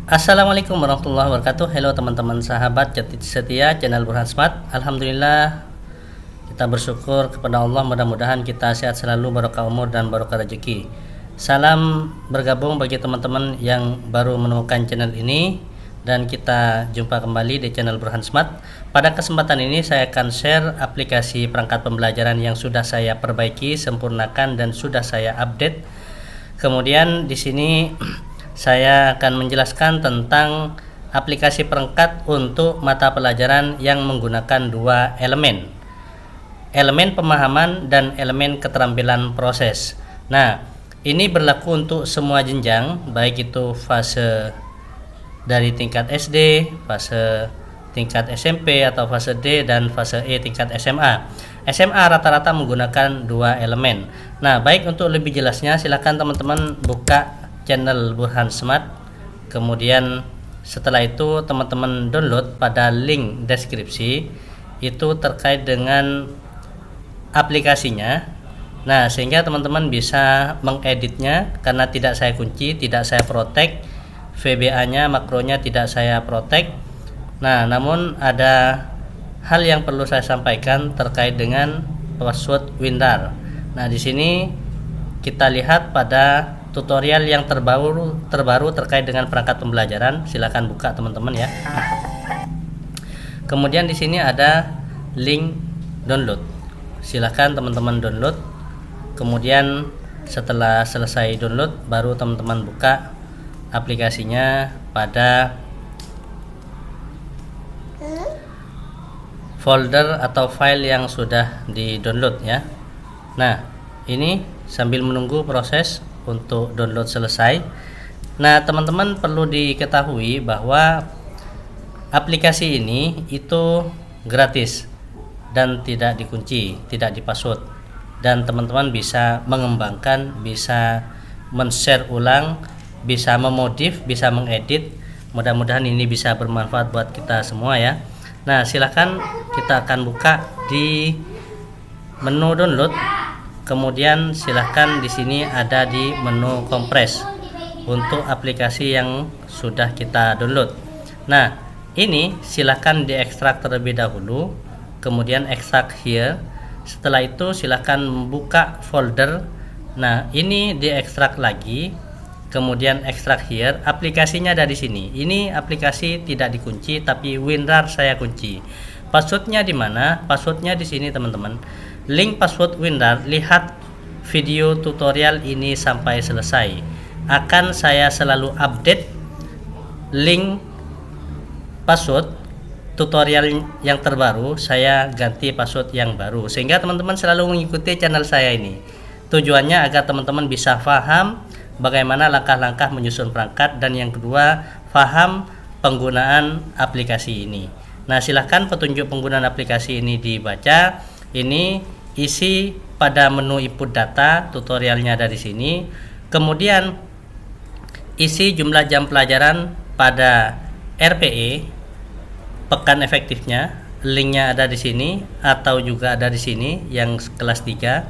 Assalamualaikum warahmatullahi wabarakatuh. Halo teman-teman sahabat setia channel Burhan Smart. Alhamdulillah kita bersyukur kepada Allah, mudah-mudahan kita sehat selalu, barokah umur dan barokah rezeki. Salam bergabung bagi teman-teman yang baru menemukan channel ini, dan kita jumpa kembali di channel Burhan Smart. Pada kesempatan ini saya akan share aplikasi perangkat pembelajaran yang sudah saya perbaiki, sempurnakan, dan sudah saya update. Kemudian di sini saya akan menjelaskan tentang aplikasi perangkat untuk mata pelajaran yang menggunakan dua elemen pemahaman dan elemen keterampilan proses. Nah, ini berlaku untuk semua jenjang, baik itu fase dari tingkat SD, fase tingkat SMP atau fase D, dan fase E tingkat SMA. SMA rata-rata menggunakan dua elemen. Nah, baik, untuk lebih jelasnya silakan teman-teman buka channel Burhan Smart, kemudian setelah itu teman-teman download pada link deskripsi itu terkait dengan aplikasinya. Nah, sehingga teman-teman bisa mengeditnya, karena tidak saya kunci, tidak saya protect, VBA nya, makronya tidak saya protect. Nah, namun ada hal yang perlu saya sampaikan terkait dengan password WinRAR. Nah, di sini kita lihat pada tutorial yang terbaru terkait dengan perangkat pembelajaran. Silakan buka teman-teman ya. Kemudian di sini ada link download. Silakan teman-teman download. Kemudian setelah selesai download, baru teman-teman buka aplikasinya pada folder atau file yang sudah di-download ya. Nah, ini sambil menunggu proses untuk download selesai. Nah, teman-teman perlu diketahui bahwa aplikasi ini itu gratis dan tidak dikunci, tidak dipassword, dan teman-teman bisa mengembangkan, bisa men-share ulang, bisa memodif, bisa mengedit. Mudah-mudahan ini bisa bermanfaat buat kita semua ya. Nah, silakan kita akan buka di menu download. Kemudian silahkan di sini ada di menu kompres untuk aplikasi yang sudah kita download. Nah, ini silahkan diekstrak terlebih dahulu, kemudian ekstrak here. Setelah itu silahkan membuka folder. Nah, ini diekstrak lagi, kemudian ekstrak here. Aplikasinya ada di sini. Ini aplikasi tidak dikunci, tapi WinRAR saya kunci. Passwordnya di mana? Passwordnya di sini teman-teman. Link password WinRAR, lihat video tutorial ini sampai selesai. Akan saya selalu update link password tutorial yang terbaru, saya ganti password yang baru, sehingga teman-teman selalu mengikuti channel saya ini. Tujuannya agar teman-teman bisa paham bagaimana langkah-langkah menyusun perangkat, dan yang kedua, paham penggunaan aplikasi ini. Nah, silahkan petunjuk penggunaan aplikasi ini dibaca. Ini isi pada menu input data, tutorialnya ada di sini. Kemudian isi jumlah jam pelajaran pada RPE, pekan efektifnya, linknya ada di sini, atau juga ada di sini yang kelas 3.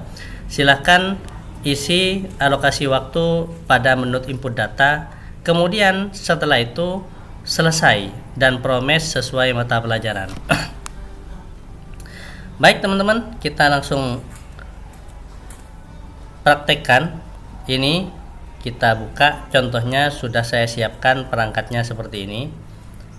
Silahkan isi alokasi waktu pada menu input data. Kemudian setelah itu selesai dan promes sesuai mata pelajaran. Baik teman-teman, kita langsung praktekkan. Ini kita buka, contohnya sudah saya siapkan perangkatnya seperti ini.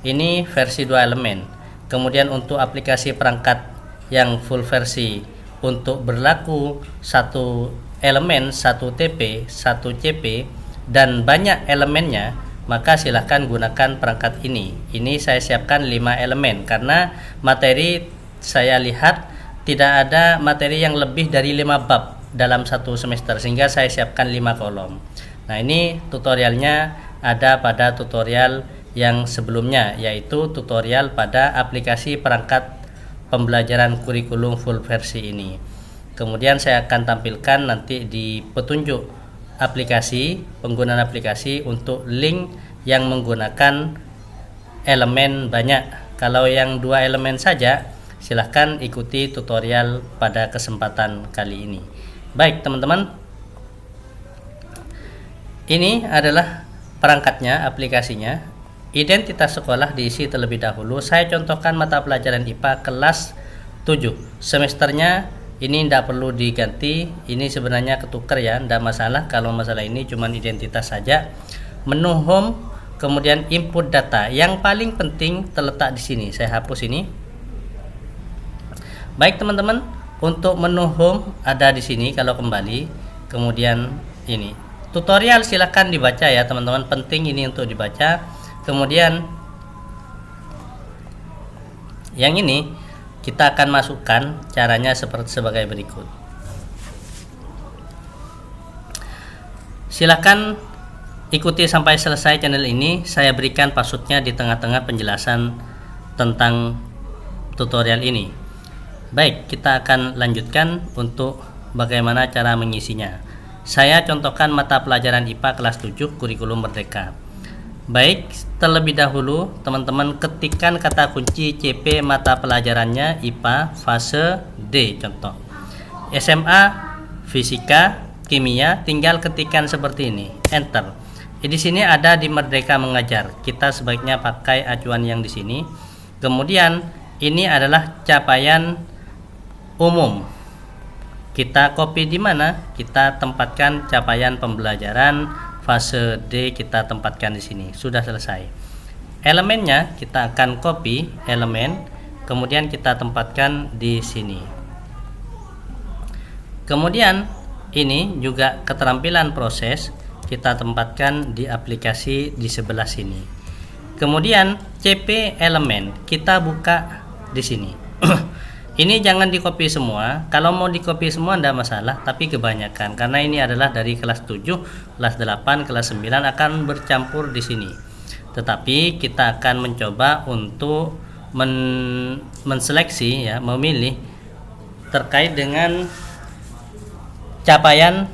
Ini versi 2 elemen. Kemudian untuk aplikasi perangkat yang full versi, untuk berlaku satu elemen, satu TP, satu CP, dan banyak elemennya, maka silahkan gunakan perangkat ini. Ini saya siapkan 5 elemen karena materi saya lihat tidak ada materi yang lebih dari 5 bab dalam satu semester, sehingga saya siapkan 5 kolom. Nah, ini tutorialnya ada pada tutorial yang sebelumnya, yaitu tutorial pada aplikasi perangkat pembelajaran kurikulum full versi ini. Kemudian saya akan tampilkan nanti di petunjuk aplikasi, penggunaan aplikasi untuk link yang menggunakan elemen banyak. Kalau yang 2 elemen saja, silahkan ikuti tutorial pada kesempatan kali ini. Baik teman-teman, ini adalah perangkatnya, aplikasinya. identitas sekolah diisi terlebih dahulu. Saya contohkan mata pelajaran IPA kelas 7. Semesternya ini tidak perlu diganti, ini sebenarnya ketuker ya, tidak masalah. Kalau masalah ini cuman identitas saja. Menu home, kemudian input data. Yang paling penting terletak di sini. Saya hapus ini. Baik teman-teman, untuk menu home ada di sini kalau kembali. Kemudian ini tutorial silahkan dibaca ya teman-teman, penting ini untuk dibaca. Kemudian yang ini kita akan masukkan caranya sebagai berikut. Silahkan ikuti sampai selesai channel ini. Saya berikan passwordnya di tengah-tengah penjelasan tentang tutorial ini. Baik, kita akan lanjutkan untuk bagaimana cara mengisinya. Saya contohkan mata pelajaran IPA kelas 7 kurikulum merdeka. Baik, terlebih dahulu teman-teman ketikkan kata kunci CP mata pelajarannya IPA fase D contoh. SMA, fisika, kimia, tinggal ketikkan seperti ini, enter. Di sini ada di Merdeka Mengajar. Kita sebaiknya pakai acuan yang di sini. Kemudian ini adalah capaian umum. Kita copy di mana? Kita tempatkan capaian pembelajaran fase D, kita tempatkan di sini. Sudah selesai. Elemennya kita akan copy elemen, kemudian kita tempatkan di sini. Kemudian ini juga keterampilan proses, kita tempatkan di aplikasi di sebelah sini. Kemudian CP elemen kita buka di sini. Ini jangan di copy semua. Kalau mau di copy semua tidak masalah, tapi kebanyakan karena ini adalah dari kelas 7, kelas 8, kelas 9 akan bercampur di sini. Tetapi kita akan mencoba untuk menseleksi ya, memilih terkait dengan capaian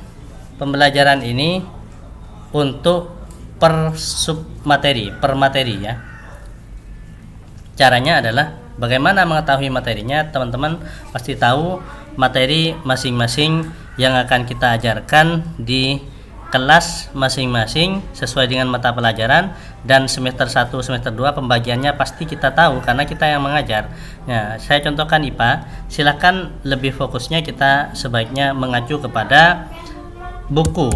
pembelajaran ini untuk per sub materi, per materi ya. Caranya adalah bagaimana mengetahui materinya? Teman-teman pasti tahu materi masing-masing yang akan kita ajarkan di kelas masing-masing sesuai dengan mata pelajaran, dan semester 1, semester 2 pembagiannya pasti kita tahu karena kita yang mengajar. Nah, saya contohkan IPA, silakan lebih fokusnya kita sebaiknya mengacu kepada buku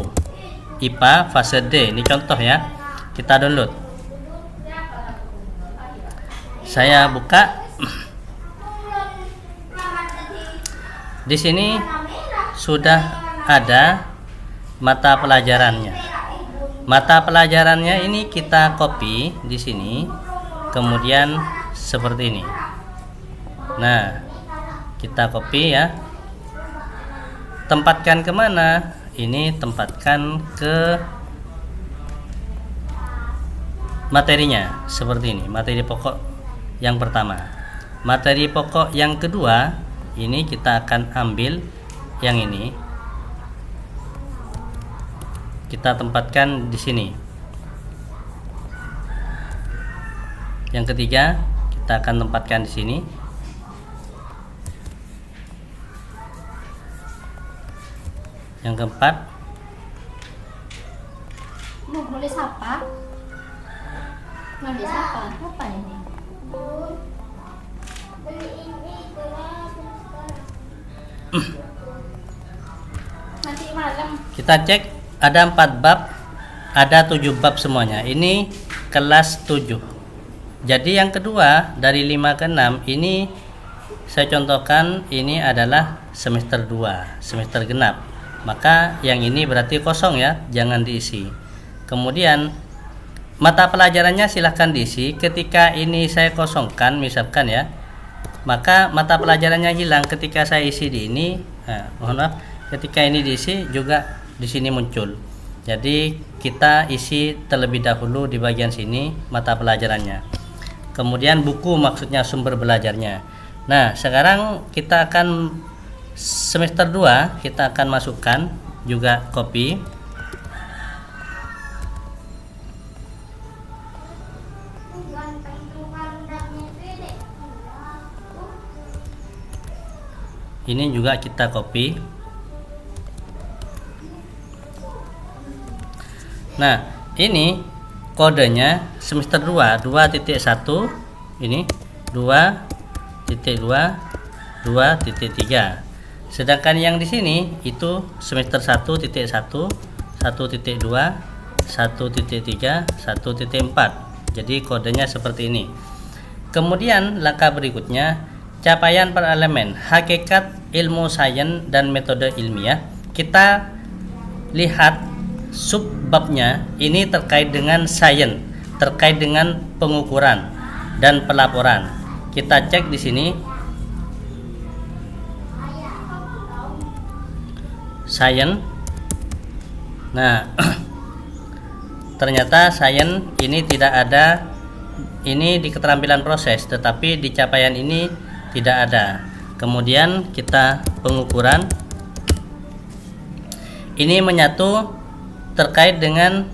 IPA fase D. Ini contoh ya, kita download. Saya buka. Di sini sudah ada mata pelajarannya. Mata pelajarannya ini kita copy di sini, kemudian seperti ini. Nah, kita copy ya. Tempatkan kemana? Ini tempatkan ke materinya seperti ini. Materi pokok yang pertama. Materi pokok yang kedua, ini kita akan ambil yang ini. Kita tempatkan di sini. Yang ketiga, kita akan tempatkan di sini. Yang keempat, nulis apa? Nulis apa? Apa ini? Nanti malam. Kita cek ada 4 bab, ada 7 bab semuanya. Ini kelas 7. Jadi yang kedua dari 5 ke 6 ini saya contohkan, ini adalah semester 2, semester genap. Maka yang ini berarti kosong ya, jangan diisi. Kemudian mata pelajarannya silahkan diisi. Ketika ini saya kosongkan misalkan ya, maka mata pelajarannya hilang ketika saya isi di ini. Nah, mohon maaf, ketika ini diisi juga di sini muncul. Jadi kita isi terlebih dahulu di bagian sini mata pelajarannya. Kemudian buku, maksudnya sumber belajarnya. Nah, sekarang kita akan semester 2, kita akan masukkan juga copy. Ini juga kita copy. Nah, ini kodenya semester 2 2.1 ini 2.2 2.3. Sedangkan yang di sini itu semester 1.1 1.2 1.3 1.4. Jadi kodenya seperti ini. Kemudian langkah berikutnya, capaian per elemen, hakikat ilmu sains dan metode ilmiah. Kita lihat subbabnya ini terkait dengan sains, terkait dengan pengukuran dan pelaporan. Kita cek di sini. Sains. Nah, ternyata sains ini tidak ada, ini di keterampilan proses, tetapi di capaian ini tidak ada. Kemudian kita pengukuran, ini menyatu terkait dengan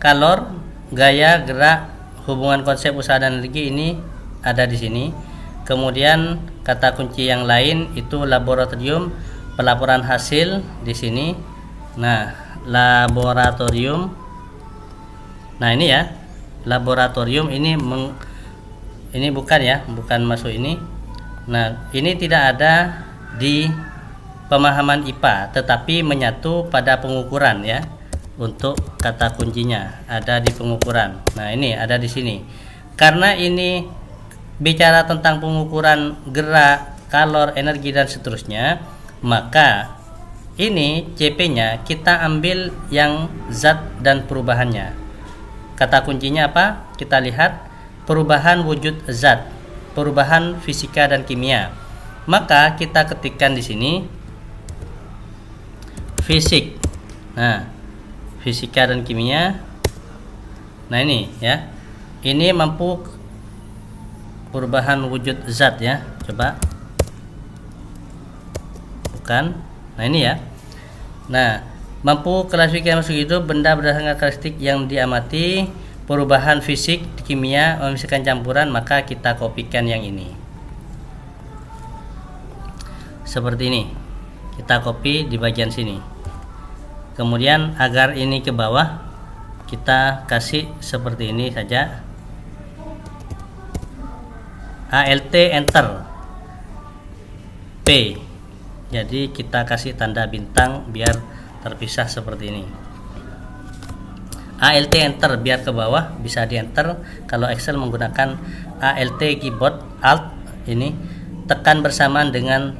kalor, gaya, gerak, hubungan konsep usaha dan energi, ini ada di sini. Kemudian kata kunci yang lain itu laboratorium, pelaporan hasil di sini. Nah, laboratorium. Nah, ini ya, laboratorium ini ini bukan ya, bukan masuk ini. Nah, ini tidak ada di pemahaman IPA, tetapi menyatu pada pengukuran ya. Untuk kata kuncinya ada di pengukuran. Nah, ini ada di sini. Karena ini bicara tentang pengukuran gerak, kalor, energi dan seterusnya, maka ini CP-nya kita ambil yang zat dan perubahannya. Kata kuncinya apa? Kita lihat perubahan wujud zat, perubahan fisika dan kimia. Maka kita ketikkan di sini fisik. Nah, fisika dan kimia. Nah, ini ya. Ini mampu perubahan wujud zat ya. Coba. Bukan. Nah, ini ya. Nah, mampu klasifikasi makhluk hidup benda berdasarkan karakteristik yang diamati, perubahan fisik, kimia, memisahkan campuran, maka kita kopikan yang ini. Seperti ini. Kita copy di bagian sini. Kemudian agar ini ke bawah, kita kasih seperti ini saja. ALT enter. P. Jadi kita kasih tanda bintang biar terpisah seperti ini. ALT enter biar ke bawah, bisa di enter. Kalau Excel menggunakan ALT keyboard Alt, ini tekan bersamaan dengan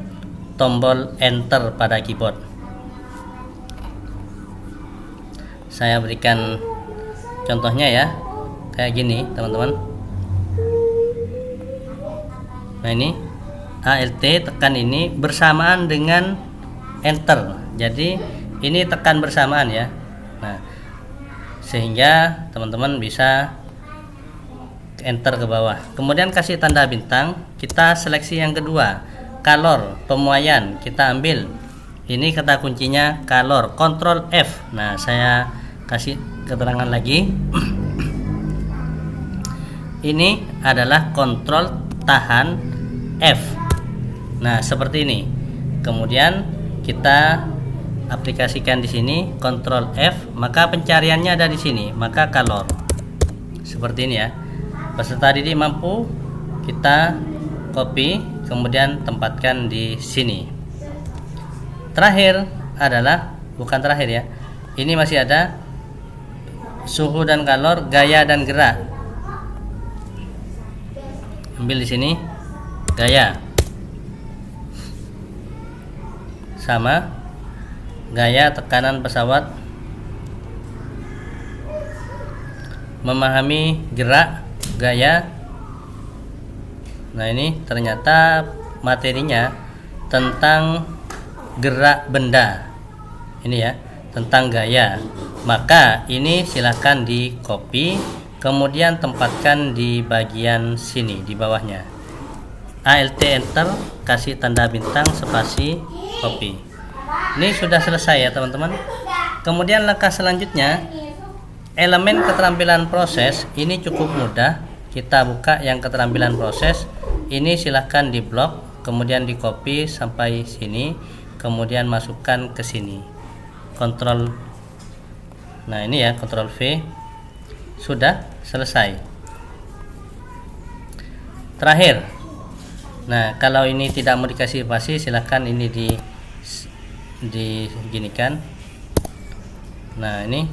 tombol enter pada keyboard. Saya berikan contohnya ya, kayak gini teman-teman. Nah, ini ALT tekan ini bersamaan dengan enter, jadi ini tekan bersamaan ya. Nah, sehingga teman-teman bisa enter ke bawah, kemudian kasih tanda bintang. Kita seleksi yang kedua, kalor, pemuaian, kita ambil ini kata kuncinya kalor, Ctrl F. Nah, saya kasih keterangan lagi. Ini adalah kontrol tahan F. Nah, seperti ini. Kemudian kita aplikasikan di sini Ctrl F, maka pencariannya ada di sini, maka kalor. Seperti ini ya. Peserta didik mampu kita copy, kemudian tempatkan di sini. Terakhir adalah, bukan terakhir ya. Ini masih ada suhu dan kalor, gaya dan gerak. Ambil di sini gaya. Sama gaya tekanan pesawat, memahami gerak, gaya. Nah, ini ternyata materinya tentang gerak benda. Ini ya, tentang gaya. Maka ini silahkan di copy, kemudian tempatkan di bagian sini di bawahnya. ALT enter, kasih tanda bintang, spasi, copy. Ini sudah selesai ya teman-teman. Kemudian langkah selanjutnya, elemen keterampilan proses ini cukup mudah. Kita buka yang keterampilan proses. Ini silahkan di blok, kemudian di copy sampai sini, kemudian masukkan ke sini. Kontrol. Nah, ini ya, Ctrl V. sudah selesai. Terakhir, nah kalau ini tidak mau dikasih spasi, silahkan ini diginikan. Nah ini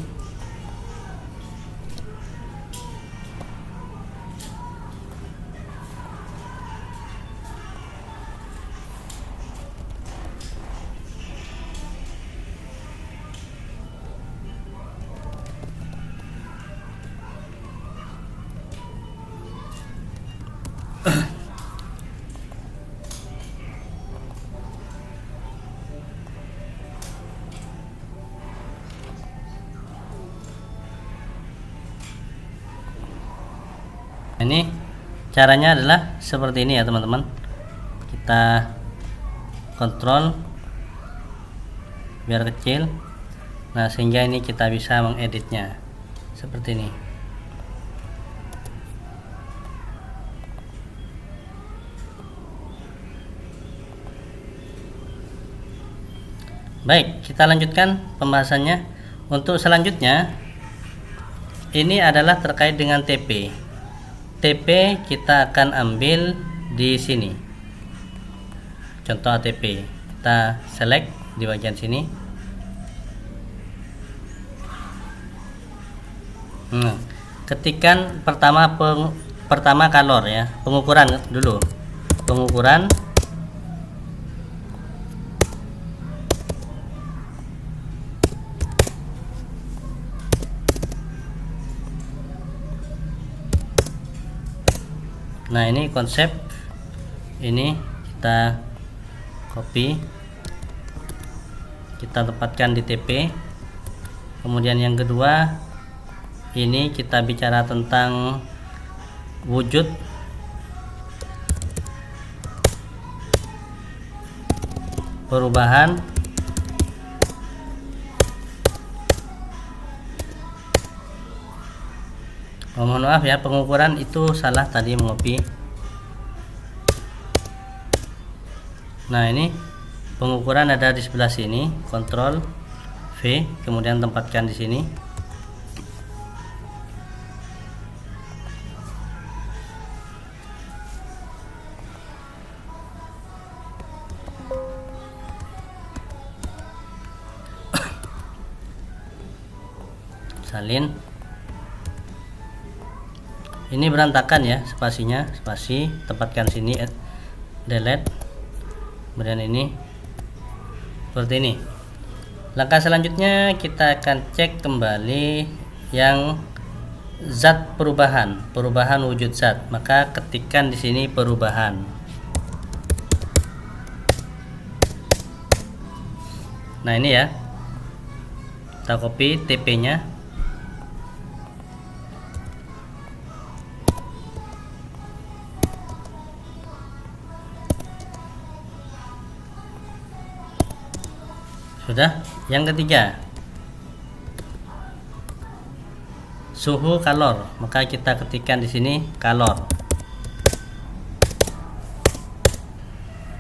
ini caranya adalah seperti ini ya teman-teman. Kita kontrol biar kecil. Nah sehingga ini kita bisa mengeditnya seperti ini. Baik, kita lanjutkan pembahasannya. Untuk selanjutnya, ini adalah terkait dengan TP. TP kita akan ambil di sini. Contoh ATP, kita select di bagian sini. Ketikan pertama color ya, pengukuran dulu. Pengukuran nah ini konsep, ini kita copy, kita tempatkan di TP. Kemudian yang kedua, ini kita bicara tentang wujud perubahan mohon maaf ya, pengukuran itu salah tadi mengopi. Nah ini pengukuran ada di sebelah sini, Ctrl V, kemudian tempatkan di sini. Salin. Ini berantakan ya, spasinya, spasi, tempatkan sini, delete. Kemudian ini seperti ini. Langkah selanjutnya kita akan cek kembali yang zat perubahan wujud zat. Maka ketikkan di sini perubahan. Nah ini ya, kita copy TP-nya. Sudah. Yang ketiga, suhu kalor, maka kita ketikkan di sini kalor.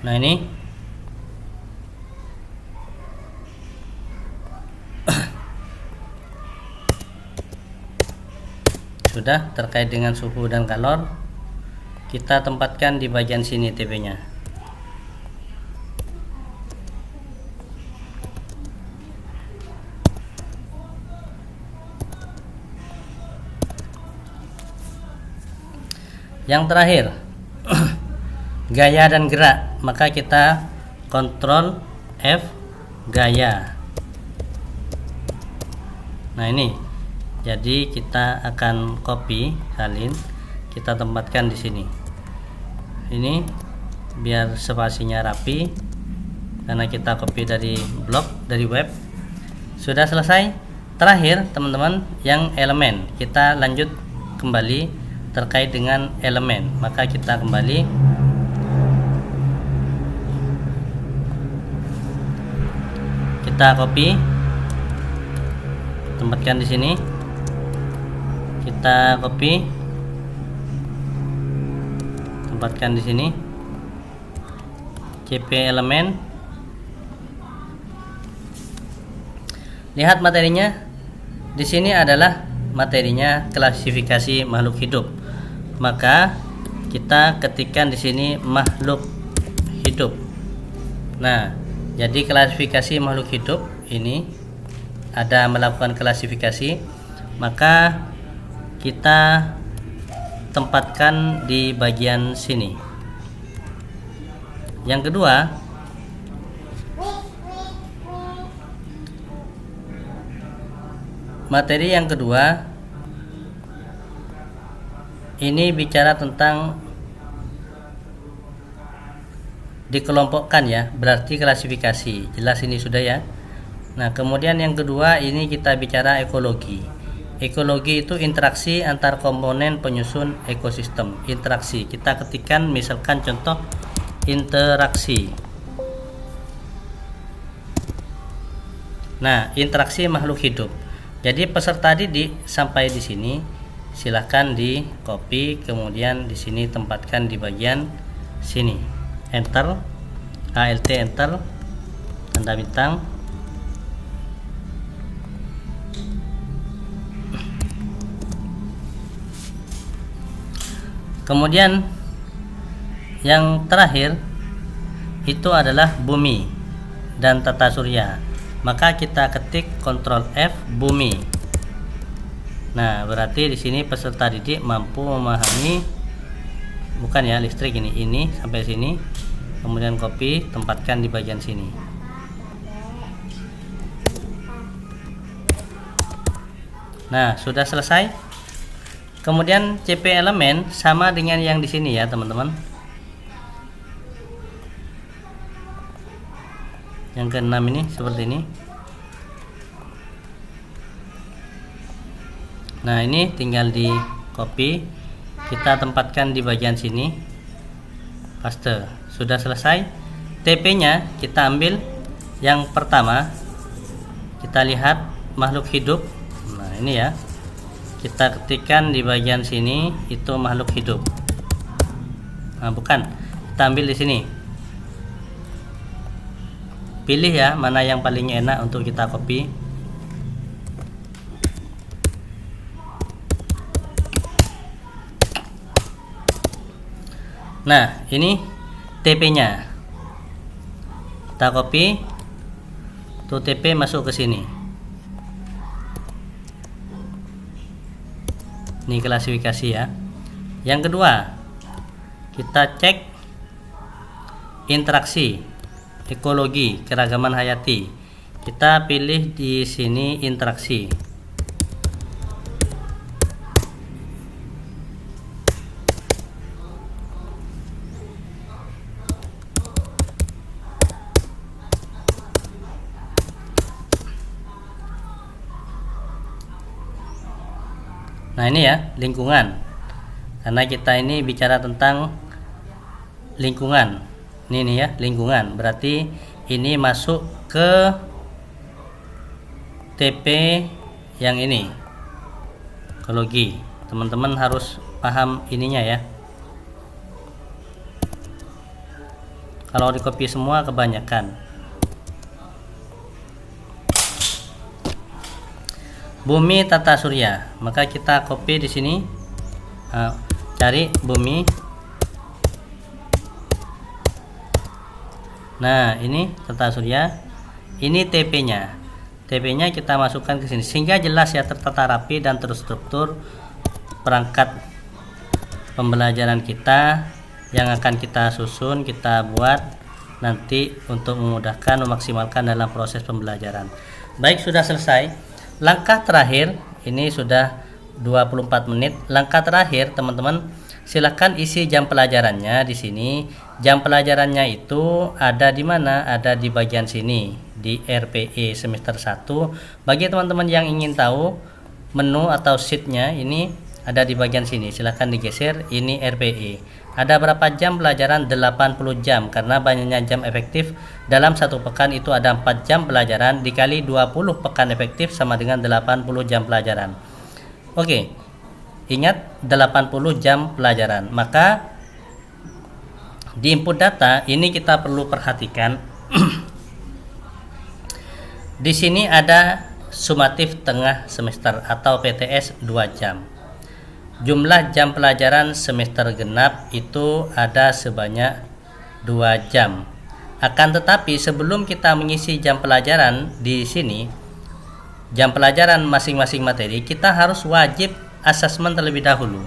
Nah ini sudah terkait dengan suhu dan kalor. Kita tempatkan di bagian sini TP-nya. Yang terakhir, gaya dan gerak, maka kita Ctrl F, gaya. Nah ini, jadi kita akan copy, salin, kita tempatkan di sini. Ini biar spasinya rapi, karena kita copy dari blog, dari web. Sudah selesai. Terakhir teman-teman, yang elemen, kita lanjut kembali terkait dengan elemen. Maka kita kembali, kita copy, tempatkan di sini, kita copy, tempatkan di sini, cp elemen. Lihat materinya. Di sini adalah materinya klasifikasi makhluk hidup. Maka kita ketikkan di sini makhluk hidup. Nah, jadi klasifikasi makhluk hidup ini ada melakukan klasifikasi, maka kita tempatkan di bagian sini. Yang kedua, materi yang kedua ini bicara tentang dikelompokkan ya, berarti klasifikasi. Jelas ini sudah ya. Nah, kemudian yang kedua ini kita bicara ekologi. Ekologi itu interaksi antar komponen penyusun ekosistem. Interaksi, kita ketikkan misalkan contoh interaksi. Nah, interaksi makhluk hidup. Jadi peserta didik sampai di sini silahkan di copy, kemudian di sini tempatkan di bagian sini. Enter, ALT enter, tanda bintang. Kemudian yang terakhir itu adalah bumi dan tata surya. Maka kita ketik Ctrl F bumi. Nah, berarti di sini peserta didik mampu memahami, bukan ya, listrik ini sampai sini. Kemudian copy, tempatkan di bagian sini. Nah, sudah selesai. Kemudian CP elemen sama dengan yang di sini ya, teman-teman. Yang keenam ini seperti ini. Nah, ini tinggal di copy, kita tempatkan di bagian sini, paste. Sudah selesai. TP nya kita ambil yang pertama, kita lihat makhluk hidup. Nah, ini ya, kita ketikkan di bagian sini itu makhluk hidup. Nah, bukan, kita ambil di sini. Pilih ya mana yang paling enak untuk kita copy. Nah, ini TP-nya. Kita copy. Tuh TP masuk ke sini. Ini klasifikasi ya. Yang kedua, kita cek interaksi, ekologi, keragaman hayati. Kita pilih di sini interaksi. Nah, ini ya, lingkungan. Karena kita ini bicara tentang lingkungan. Ini nih ya, lingkungan. Berarti ini masuk ke TP yang ini. Ekologi. Teman-teman harus paham ininya ya. Kalau di copy semua kebanyakan. Bumi tata surya, maka kita copy di sini, cari bumi. Nah, ini tata surya, ini TP-nya. TP-nya kita masukkan ke sini sehingga jelas ya, tertata rapi dan terstruktur perangkat pembelajaran kita yang akan kita susun, kita buat nanti untuk memudahkan, memaksimalkan dalam proses pembelajaran. Baik, sudah selesai. Langkah terakhir, ini sudah 24 menit. Langkah terakhir, teman-teman, silahkan isi jam pelajarannya di sini. Jam pelajarannya itu ada di mana? Ada di bagian sini, di RPE semester 1. Bagi teman-teman yang ingin tahu menu atau sheetnya, ini ada di bagian sini. Silahkan digeser, ini RPE. Ada berapa jam pelajaran? 80 jam, karena banyaknya jam efektif dalam satu pekan itu ada 4 jam pelajaran dikali 20 pekan efektif sama dengan 80 jam pelajaran. Oke, ingat 80 jam pelajaran. Maka di input data ini kita perlu perhatikan. Di sini ada sumatif tengah semester atau PTS 2 jam. Jumlah jam pelajaran semester genap itu ada sebanyak 2 jam. Akan tetapi sebelum kita mengisi jam pelajaran di sini, jam pelajaran masing-masing materi, kita harus wajib asesmen terlebih dahulu.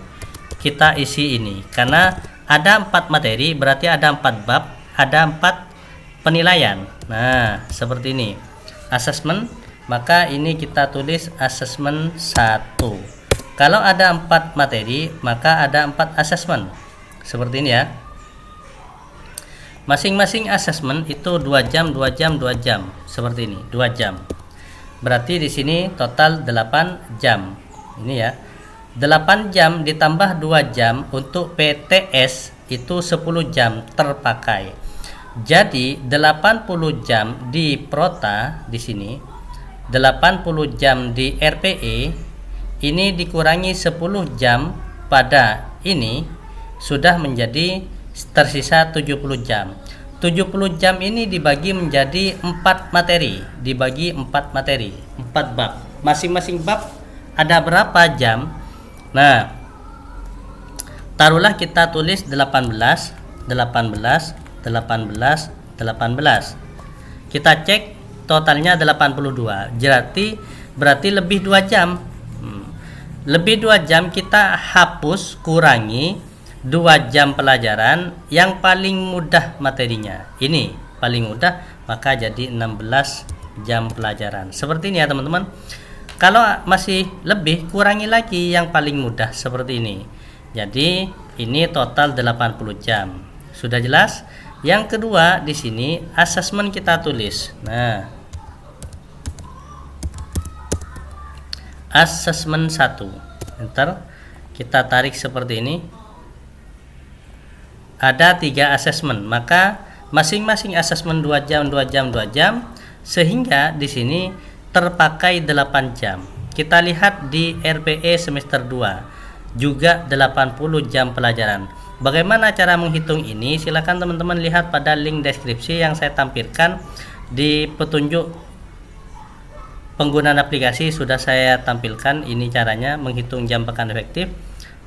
Kita isi ini karena ada 4 materi, berarti ada 4 bab, ada 4 penilaian. Nah, seperti ini. Asesmen, maka ini kita tulis asesmen 1. Kalau ada 4 materi, maka ada 4 asesmen. Seperti ini ya. Masing-masing asesmen itu 2 jam, 2 jam, 2 jam. Seperti ini, 2 jam. Berarti di sini total 8 jam. Ini ya. 8 jam ditambah 2 jam untuk PTS itu 10 jam terpakai. Jadi 80 jam di Prota di sini, 80 jam di RPE, ini dikurangi 10 jam pada ini sudah menjadi tersisa 70 jam. 70 jam ini dibagi menjadi 4 materi, dibagi 4 materi, 4 bab. Masing-masing bab ada berapa jam? Nah, taruhlah kita tulis 18, 18, 18, 18. Kita cek totalnya 82. Berarti lebih 2 jam. Lebih 2 jam kita hapus, kurangi 2 jam pelajaran yang paling mudah materinya. Ini paling mudah, maka jadi 16 jam pelajaran. Seperti ini ya teman-teman. Kalau masih lebih, kurangi lagi yang paling mudah seperti ini. Jadi ini total 80 jam. Sudah jelas? Yang kedua di sini asesmen kita tulis. Nah, asesmen 1. Enter. Kita tarik seperti ini. Ada 3 asesmen, maka masing-masing asesmen 2 jam, 2 jam, 2 jam, sehingga di sini terpakai 8 jam. Kita lihat di RPE semester 2 juga 80 jam pelajaran. Bagaimana cara menghitung ini? Silakan teman-teman lihat pada link deskripsi yang saya tampilkan di petunjuk penggunaan aplikasi. Sudah saya tampilkan ini caranya menghitung jam pekan efektif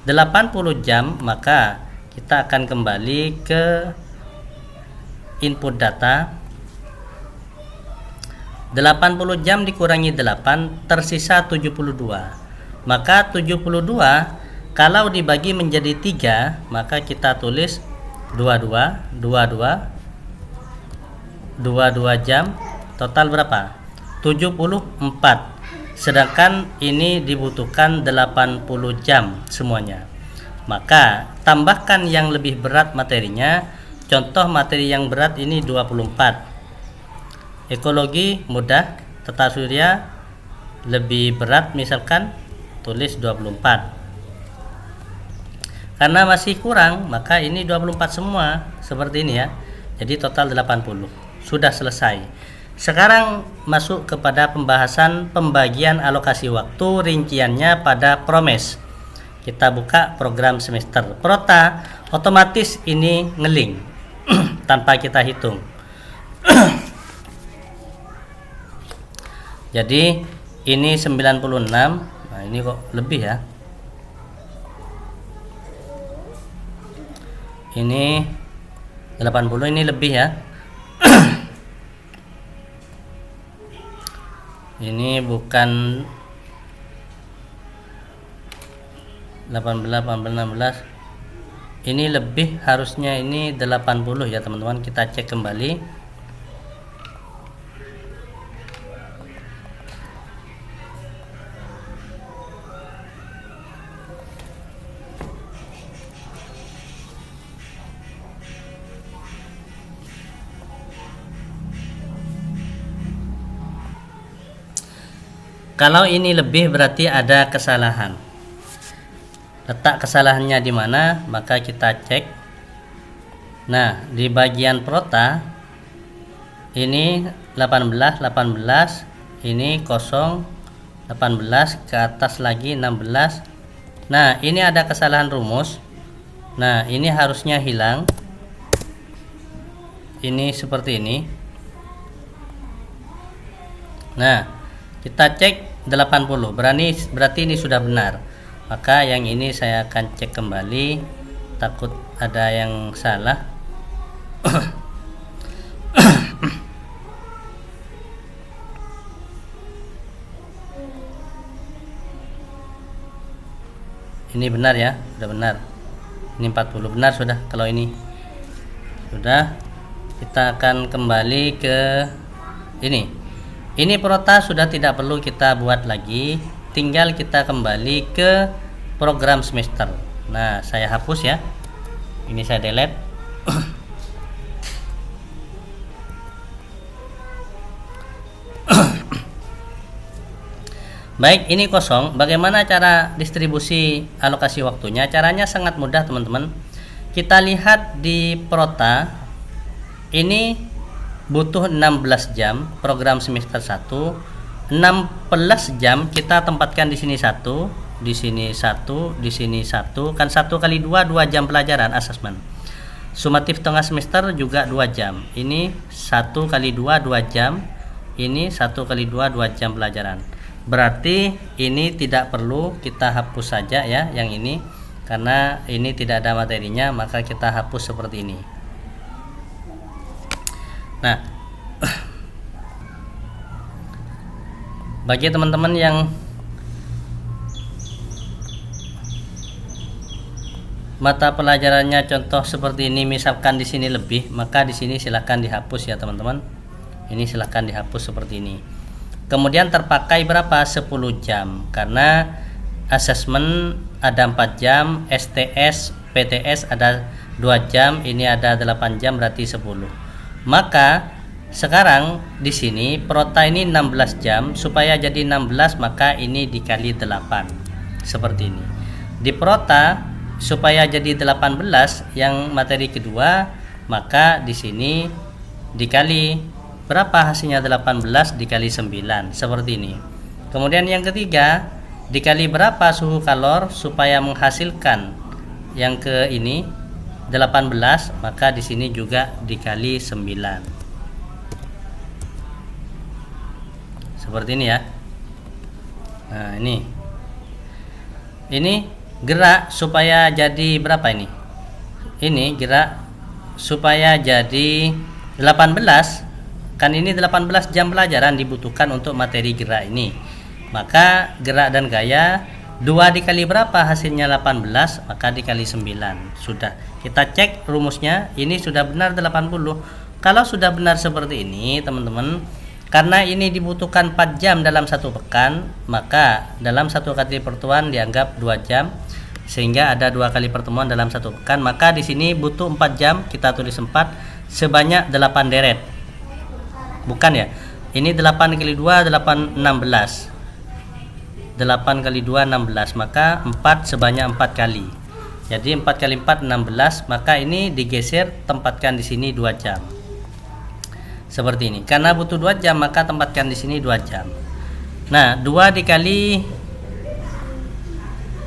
80 jam. Maka kita akan kembali ke input data. 80 jam dikurangi 8 tersisa 72. Maka 72 kalau dibagi menjadi 3, maka kita tulis 22 jam. Total berapa? 74. Sedangkan ini dibutuhkan 80 jam semuanya. Maka tambahkan yang lebih berat materinya. Contoh materi yang berat ini 24. Ekologi mudah, tata surya lebih berat, misalkan tulis 24. Karena masih kurang, maka ini 24 semua, seperti ini ya. Jadi total 80. Sudah selesai. Sekarang masuk kepada pembahasan pembagian alokasi waktu, rinciannya pada Promes. Kita buka program semester. Prota otomatis ini ngeling tanpa kita hitung. Jadi ini 96. Nah, ini kok lebih ya. Ini 80, ini lebih ya. Ini bukan 18, 18, 16. Ini lebih, harusnya ini 80 ya teman-teman. Kita cek kembali. Kalau ini lebih berarti ada kesalahan. Letak kesalahannya di mana? Maka kita cek. Nah, di bagian Prota ini 18, 18, ini 0, 18, ke atas lagi 16. Nah, ini ada kesalahan rumus. Nah, ini harusnya hilang. Ini seperti ini. Nah, Kita cek 80, berarti ini sudah benar. Maka yang ini saya akan cek kembali, takut ada yang salah. Ini benar ya, sudah benar. Ini 40 benar sudah. Kalau ini sudah, kita akan kembali ke ini. Ini perota sudah tidak perlu kita buat lagi, tinggal kita kembali ke program semester. Nah, saya hapus ya. Ini saya delete. Baik, ini kosong. Bagaimana cara distribusi alokasi waktunya? Caranya sangat mudah, teman-teman. Kita lihat di perota. Ini butuh 16 jam program semester 1. 16 jam kita tempatkan di sini 1, di sini 1, di sini 1. Kan 1 kali 2 jam pelajaran asesmen. Sumatif tengah semester juga 2 jam. Ini 1 kali 2 jam. Ini 1 kali 2 jam pelajaran. Berarti ini tidak perlu, kita hapus saja ya yang ini, karena ini tidak ada materinya, maka kita hapus seperti ini. Nah, bagi teman-teman yang mata pelajarannya contoh seperti ini, misalkan di sini lebih, maka di sini silahkan dihapus ya teman-teman. Ini silahkan dihapus seperti ini. Kemudian terpakai berapa? 10 jam, karena asesmen ada 4 jam, STS, PTS ada 2 jam, ini ada 8 jam, berarti 10. Maka sekarang di sini perota ini 16 jam, supaya jadi 16 maka ini dikali 8 seperti ini. Di perota supaya jadi 18 yang materi kedua, maka di sini dikali berapa hasilnya? 18 dikali 9 seperti ini. Kemudian yang ketiga dikali berapa suhu kalor supaya menghasilkan yang ke ini 18, maka di sini juga dikali 9. Seperti ini ya. Nah, ini gerak supaya jadi berapa ini? Ini gerak supaya jadi 18. Kan ini 18 jam pelajaran dibutuhkan untuk materi gerak ini. Maka gerak dan gaya 2 dikali berapa hasilnya? 18, maka dikali 9. Sudah, kita cek rumusnya, ini sudah benar 80. Kalau sudah benar seperti ini teman-teman, karena ini dibutuhkan 4 jam dalam satu pekan, maka dalam satu kali pertemuan dianggap 2 jam, sehingga ada 2 kali pertemuan dalam satu pekan. Maka di sini butuh 4 jam, kita tulis 4 sebanyak 8 deret. Bukan ya, ini 8 kali 2 16. 8 kali 2 16, maka 4 sebanyak 4 kali. Jadi 4 kali 4 16, maka ini digeser, tempatkan di sini 2 jam. Seperti ini. Karena butuh 2 jam, maka tempatkan di sini 2 jam. Nah, 2 dikali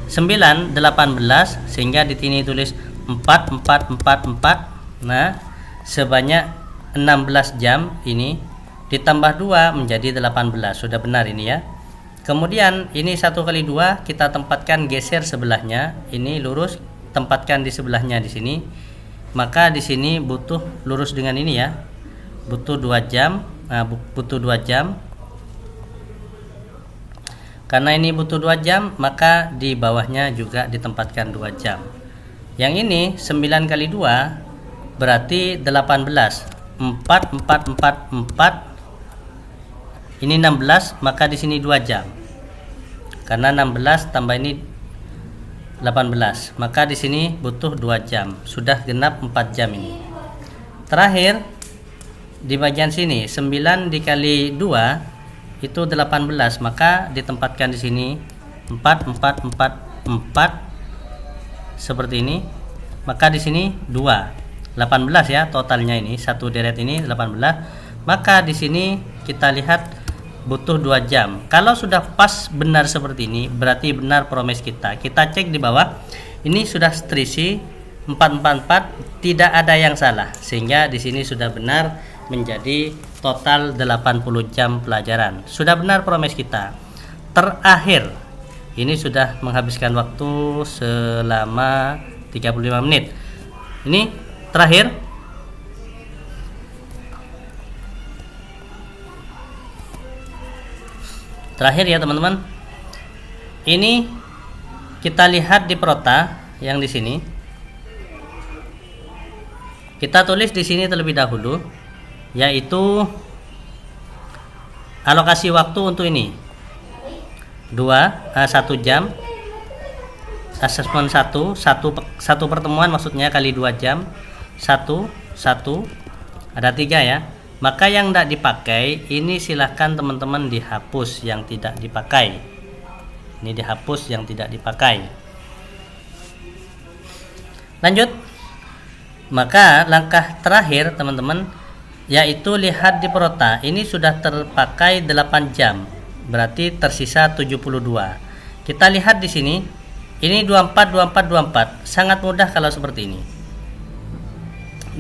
9 18, sehingga di sini tulis 4 4 4 4. Nah, sebanyak 16 jam ini ditambah 2 menjadi 18. Sudah benar ini ya. Kemudian ini 1 kali 2 kita tempatkan, geser sebelahnya, ini lurus, tempatkan di sebelahnya di sini. Maka di sini butuh lurus dengan ini ya. Butuh 2 jam. Nah, butuh 2 jam. Karena ini butuh 2 jam, maka di bawahnya juga ditempatkan 2 jam. Yang ini 9 kali 2 berarti 18. 4 4 4 4. Ini 16, maka di sini 2 jam. Karena 16 tambah ini 18, maka di sini butuh 2 jam. Sudah genap 4 jam ini. Terakhir di bagian sini 9 dikali 2 itu 18, maka ditempatkan di sini 4 4 4 4 seperti ini. Maka di sini 2 18 ya totalnya, ini satu deret ini 18. Maka di sini kita lihat butuh 2 jam. Kalau sudah pas benar seperti ini, berarti benar promes kita. Kita cek di bawah, ini sudah seterisi 444, tidak ada yang salah, sehingga di sini sudah benar menjadi total 80 jam pelajaran. Sudah benar promes kita. Terakhir, ini sudah menghabiskan waktu selama 35 menit. Ini terakhir. Terakhir ya teman-teman. Ini kita lihat di Prota yang di sini. Kita tulis di sini terlebih dahulu, yaitu alokasi waktu untuk ini 1 jam, asesmen satu pertemuan maksudnya kali 2 jam, satu ada 3 ya. Maka yang tidak dipakai ini silahkan teman-teman dihapus yang tidak dipakai. Ini dihapus yang tidak dipakai. Lanjut. Maka langkah terakhir teman-teman yaitu lihat di Prota. Ini sudah terpakai 8 jam. Berarti tersisa 72. Kita lihat di sini. Ini 24. Sangat mudah kalau seperti ini.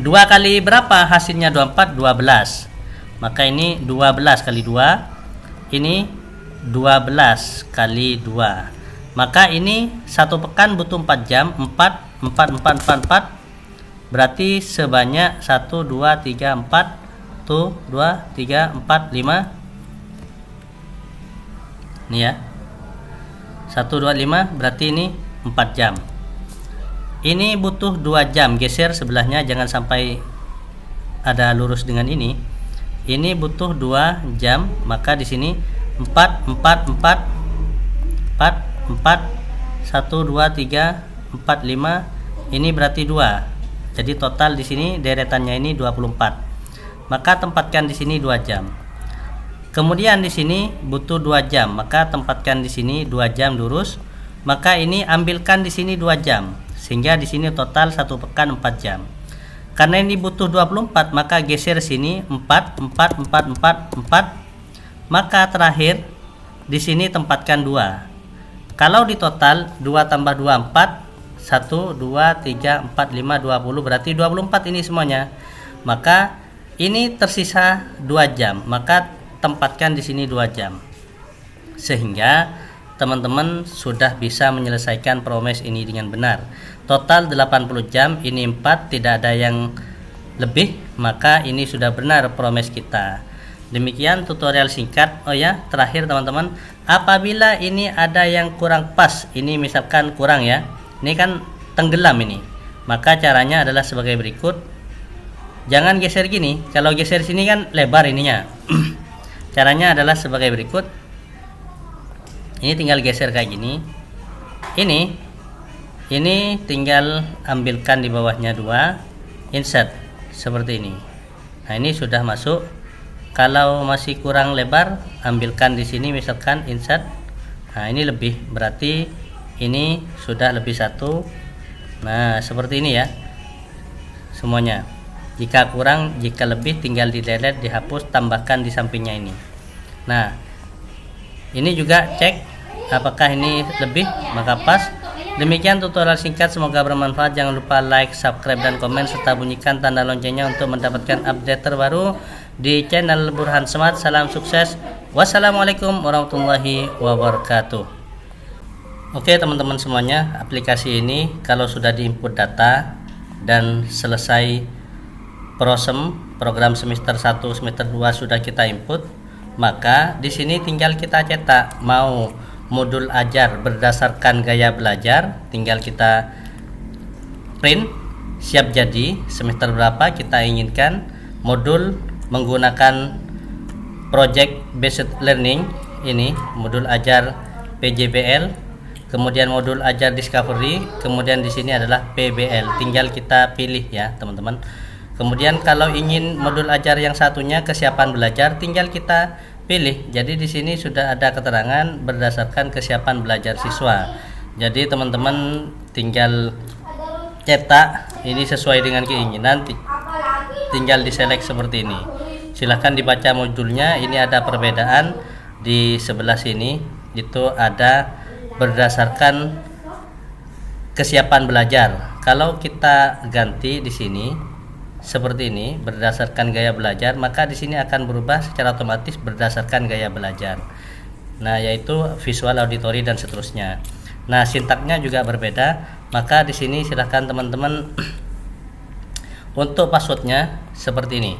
2 kali berapa hasilnya 24? 12. Maka ini 12 kali 2. Ini 12 kali 2. Maka ini 1 pekan butuh 4 jam. 4. Berarti sebanyak 1, 2, 3, 4 tuh 2, 3, 4, 5. Ini ya 1, 2, 5 berarti ini 4 jam. Ini butuh 2 jam. Geser sebelahnya jangan sampai ada lurus dengan ini. Ini butuh 2 jam. Maka di sini 4, 1, 2, 3, 4, 5. Ini berarti 2. Jadi total di sini deretannya ini 24. Maka tempatkan di sini 2 jam. Kemudian di sini butuh 2 jam. Maka tempatkan di sini 2 jam lurus. Maka ini ambilkan di sini 2 jam. Sehingga di sini total 1 pekan 4 jam. Karena ini butuh 24, maka geser sini 4. Maka terakhir di sini tempatkan 2. Kalau di total 2 tambah 2 4. 1, 2, 3, 4, 5, 20 berarti 24 ini semuanya. Maka ini tersisa 2 jam. Maka tempatkan di sini 2 jam. Sehingga teman-teman sudah bisa menyelesaikan promes ini dengan benar. Total 80 jam, ini 4, tidak ada yang lebih. Maka ini sudah benar promes kita. Demikian tutorial singkat. Oh ya, terakhir teman-teman, apabila ini ada yang kurang pas, ini misalkan kurang ya. Ini kan tenggelam ini. Maka caranya adalah sebagai berikut. Jangan geser gini. Kalau geser sini kan lebar ininya. Caranya adalah sebagai berikut. Ini tinggal geser kayak gini. Ini tinggal ambilkan di bawahnya 2. Insert seperti ini. Nah, ini sudah masuk. Kalau masih kurang lebar, ambilkan di sini misalkan insert. Nah, ini lebih, berarti ini sudah lebih 1. Nah, seperti ini ya semuanya. Jika kurang, jika lebih tinggal di delete, dihapus, tambahkan di sampingnya ini. Nah, ini juga cek apakah ini lebih, maka pas. Demikian tutorial singkat, semoga bermanfaat. Jangan lupa like, subscribe, dan komen, serta bunyikan tanda loncengnya untuk mendapatkan update terbaru di channel Burhan Smart. Salam sukses. Wassalamualaikum warahmatullahi wabarakatuh. Oke teman-teman semuanya, aplikasi ini kalau sudah diinput data dan selesai program semester 1, semester 2 sudah kita input, maka di sini tinggal kita cetak mau modul ajar berdasarkan gaya belajar, tinggal kita print, siap jadi semester berapa kita inginkan, modul menggunakan project based learning, ini modul ajar PJBL. Kemudian modul ajar discovery, kemudian di sini adalah PBL. Tinggal kita pilih ya, teman-teman. Kemudian kalau ingin modul ajar yang satunya kesiapan belajar, tinggal kita pilih. Jadi di sini sudah ada keterangan berdasarkan kesiapan belajar siswa. Jadi teman-teman tinggal cetak ini sesuai dengan keinginan, tinggal diselect seperti ini. Silahkan dibaca modulnya. Ini ada perbedaan di sebelah sini, itu ada berdasarkan kesiapan belajar. Kalau kita ganti di sini seperti ini berdasarkan gaya belajar, maka di sini akan berubah secara otomatis berdasarkan gaya belajar. Nah, yaitu visual, auditory dan seterusnya. Nah, sintaknya juga berbeda, maka di sini silahkan teman-teman untuk passwordnya seperti ini.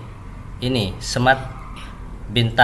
Ini smart bintang.